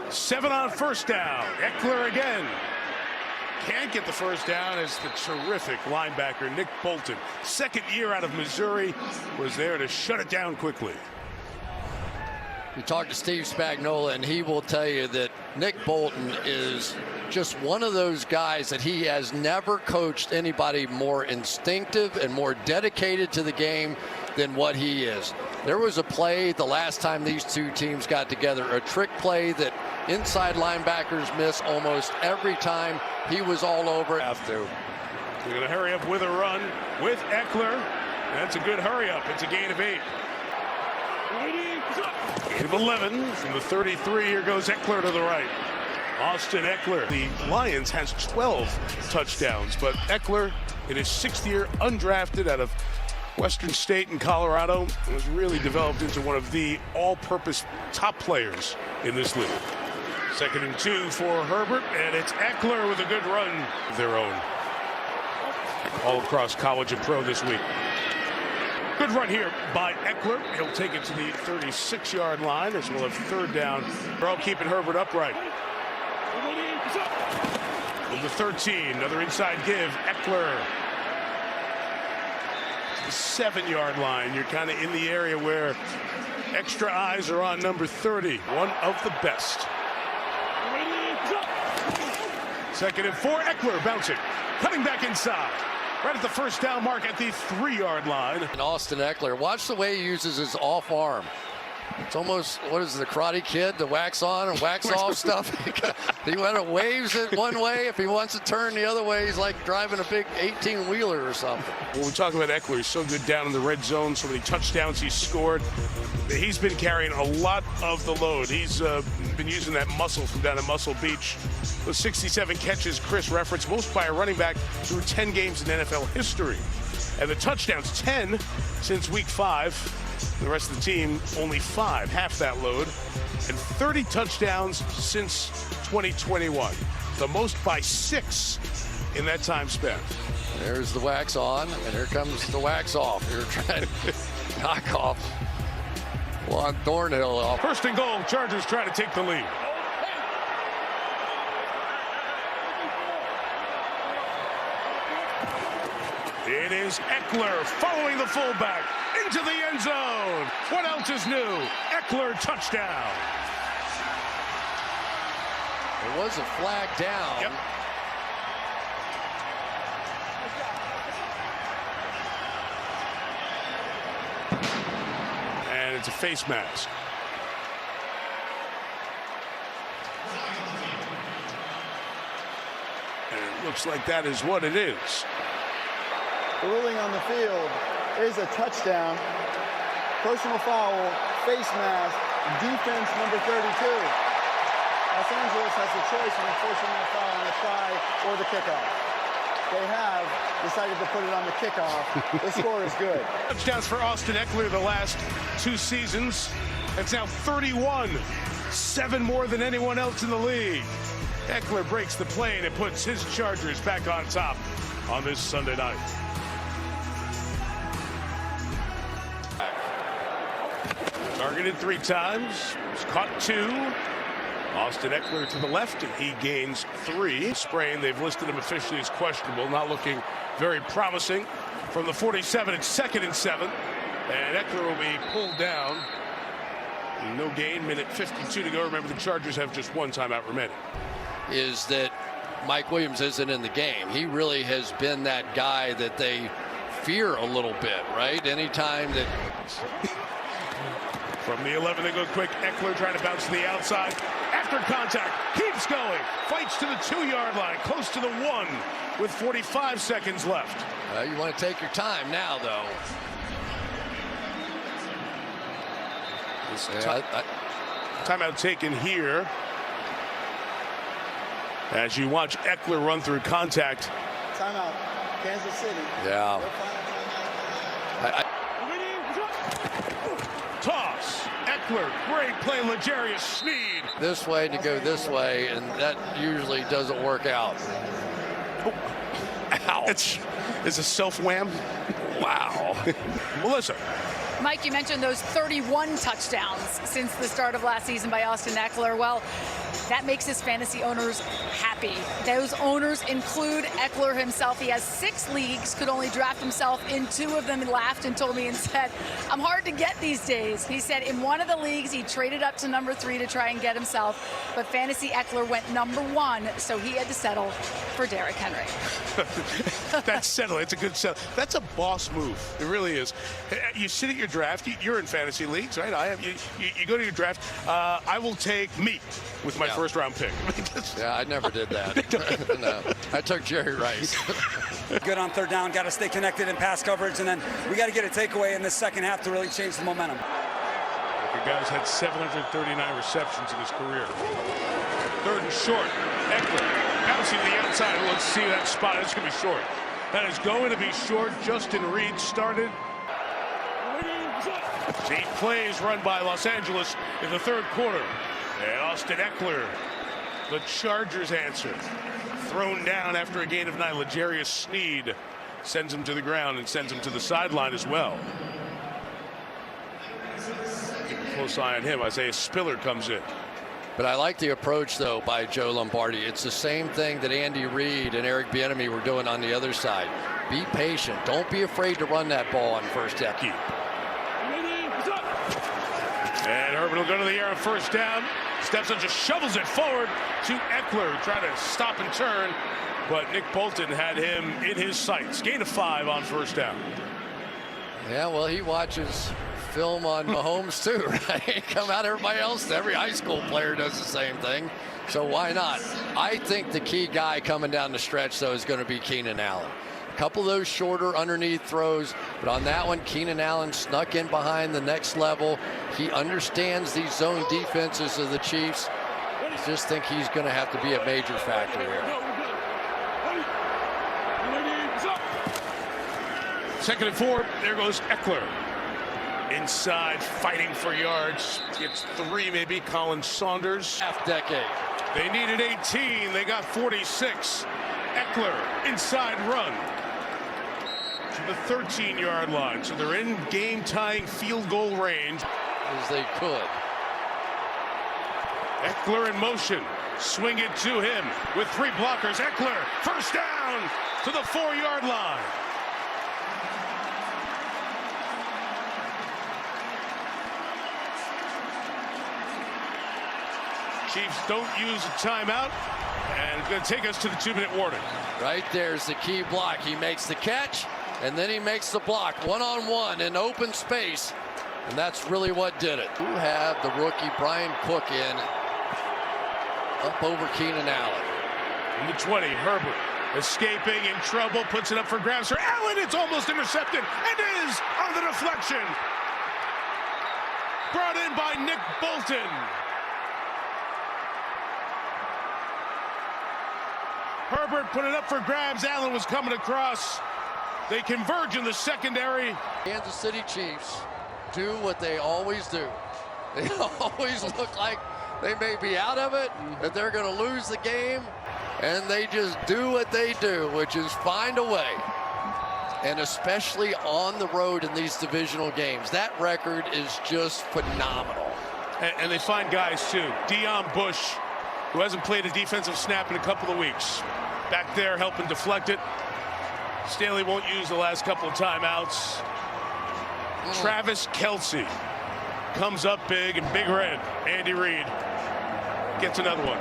7 on first down. Ekeler again. Can't get the first down as the terrific linebacker Nick Bolton, second year out of Missouri, was there to shut it down quickly. You talk to Steve Spagnuolo, and he will tell you that Nick Bolton is just one of those guys that he has never coached anybody more instinctive and more dedicated to the game than what he is. There was a play the last time these two teams got together, a trick play that inside linebackers miss almost every time. He was all over it. They're going to hurry up with a run with Ekeler. That's a good hurry up. It's a gain of 8. Gain of 11 from the 33. Here goes Ekeler to the right. Austin Ekeler. The Lions has 12 touchdowns, but Ekeler in his 6th year undrafted out of Western State in Colorado was really developed into one of the all-purpose top players in this league. 2nd and 2 for Herbert, and it's Ekeler with a good run of their own. All across college and pro this week. Good run here by Ekeler. He'll take it to the 36-yard line as we'll have 3rd down. They're all keeping Herbert upright. From the 13, another inside give. Ekeler. The 7-yard line. You're kind of in the area where extra eyes are on number 30. One of the best. 2nd and 4. Ekeler bouncing. Cutting back inside. Right at the first down mark at the 3-yard line. And Austin Ekeler, watch the way he uses his off arm. It's almost, what is it, the Karate Kid, the wax on and wax off stuff. He went and waves it one way. If he wants to turn the other way, he's like driving a big 18-wheeler or something. When we talk about Ekeler, he's so good down in the red zone, so many touchdowns he's scored. He's been carrying a lot of the load. He's been using that muscle from down at Muscle Beach. Those 67 catches Chris referenced, most by a running back through 10 games in NFL history. And the touchdowns, 10 since week 5. The rest of the team, only 5, half that load. And 30 touchdowns since 2021. The most by 6 in that time spent. There's the wax on, and here comes the wax off. You're trying to knock off Juan Thornhill off. 1st and goal, Chargers try to take the lead. It is Ekeler following the fullback into the end zone. What else is new? Ekeler touchdown. There was a flag down. Yep. And it's a face mask. And it looks like that is what it is. The ruling on the field is a touchdown. Personal foul, face mask, defense number 32. Los Angeles has a choice of enforcing that foul on the try or the kickoff. They have decided to put it on the kickoff. The score is good. Touchdowns for Austin Ekeler the last 2 seasons. It's now 31. 7 more than anyone else in the league. Ekeler breaks the play and puts his Chargers back on top on this Sunday night. Targeted 3 times, was caught 2. Austin Ekeler to the left, and he gains 3. Sprain, they've listed him officially as questionable, not looking very promising. From the 47, it's 2nd and 7, and Ekeler will be pulled down. No gain, minute 52 to go. Remember, the Chargers have just 1 timeout remaining. Is that Mike Williams isn't in the game. He really has been that guy that they fear a little bit, right? Anytime that... From the 11, they go quick. Ekeler trying to bounce to the outside. After contact, keeps going. Fights to the 2-yard line, close to the 1 with 45 seconds left. You want to take your time now, though. Timeout taken here. As you watch Ekeler run through contact. Timeout, Kansas City. Yeah. Toss. Ekeler, great play, L'Jarius Sneed. This way to go this way, and that usually doesn't work out. Oh. Ow. It's a self-wham. Wow. Melissa, Mike, you mentioned those 31 touchdowns since the start of last season by Austin Ekeler. Well, that makes his fantasy owners happy. Those owners include Ekeler himself. He has 6 leagues, could only draft himself in 2 of them, and laughed and told me and said, I'm hard to get these days. He said in one of the leagues, he traded up to number 3 to try and get himself, but Fantasy Ekeler went number 1, so he had to settle for Derrick Henry. That's settle. It's a good settle. That's a boss move. It really is. You sit at your draft. You're in fantasy leagues, right? I have. You go to your draft. I will take me with my first round pick. Yeah, I never did that. No, I took Jerry Rice. Good on third down. Got to stay connected in pass coverage, and then we got to get a takeaway in this second half to really change the momentum. The guy's had 739 receptions in his career. 3rd and short. Ekeler bouncing to the outside. Let's see that spot. It's going to be short. That is going to be short. Justin Reed started. 8 plays run by Los Angeles in the 3rd quarter. And Austin Ekeler, the Chargers answer. Thrown down after a gain of 9. L'Jarius Sneed sends him to the ground and sends him to the sideline as well. Keep a close eye on him. Isaiah Spiller comes in. But I like the approach, though, by Joe Lombardi. It's the same thing that Andy Reid and Eric Bieniemy were doing on the other side. Be patient. Don't be afraid to run that ball on first down. And Herbert will go to the air on first down. Steps and just shovels it forward to Ekeler, trying to stop and turn. But Nick Bolton had him in his sights. Gain of 5 on first down. Yeah, well, he watches film on Mahomes too, right? Come out, everybody else. Every high school player does the same thing. So why not? I think the key guy coming down the stretch, though, is going to be Keenan Allen. A couple of those shorter underneath throws, but on that one, Keenan Allen snuck in behind the next level. He understands these zone defenses of the Chiefs. I just think he's going to have to be a major factor here. 2nd and 4. There goes Ekeler. Inside, fighting for yards. Gets 3 maybe. Colin Saunders. Half decade. They needed 18. They got 46. Ekeler, inside run to the 13-yard line. So they're in game-tying field goal range. As they could. Ekeler in motion. Swing it to him with 3 blockers. Ekeler, first down to the 4-yard line. Chiefs don't use a timeout, and it's going to take us to the 2-minute warning. Right there's the key block. He makes the catch, and then he makes the block one-on-one in open space, and that's really what did it. You have the rookie Brian Cook in up over Keenan Allen. In the 20, Herbert escaping, in trouble, puts it up for grabs for Allen. It's almost intercepted, and is on the deflection. Brought in by Nick Bolton. Herbert put it up for grabs. Allen was coming across. They converge in the secondary. Kansas City Chiefs do what they always do. They always look like they may be out of it, that they're going to lose the game, and they just do what they do, which is find a way. And especially on the road in these divisional games. That record is just phenomenal. And they find guys, too. Deion Bush, who hasn't played a defensive snap in a couple of weeks. Back there helping deflect it. Stanley won't use the last couple of timeouts. Travis Kelce comes up big, and Big Red, Andy Reid, gets another one.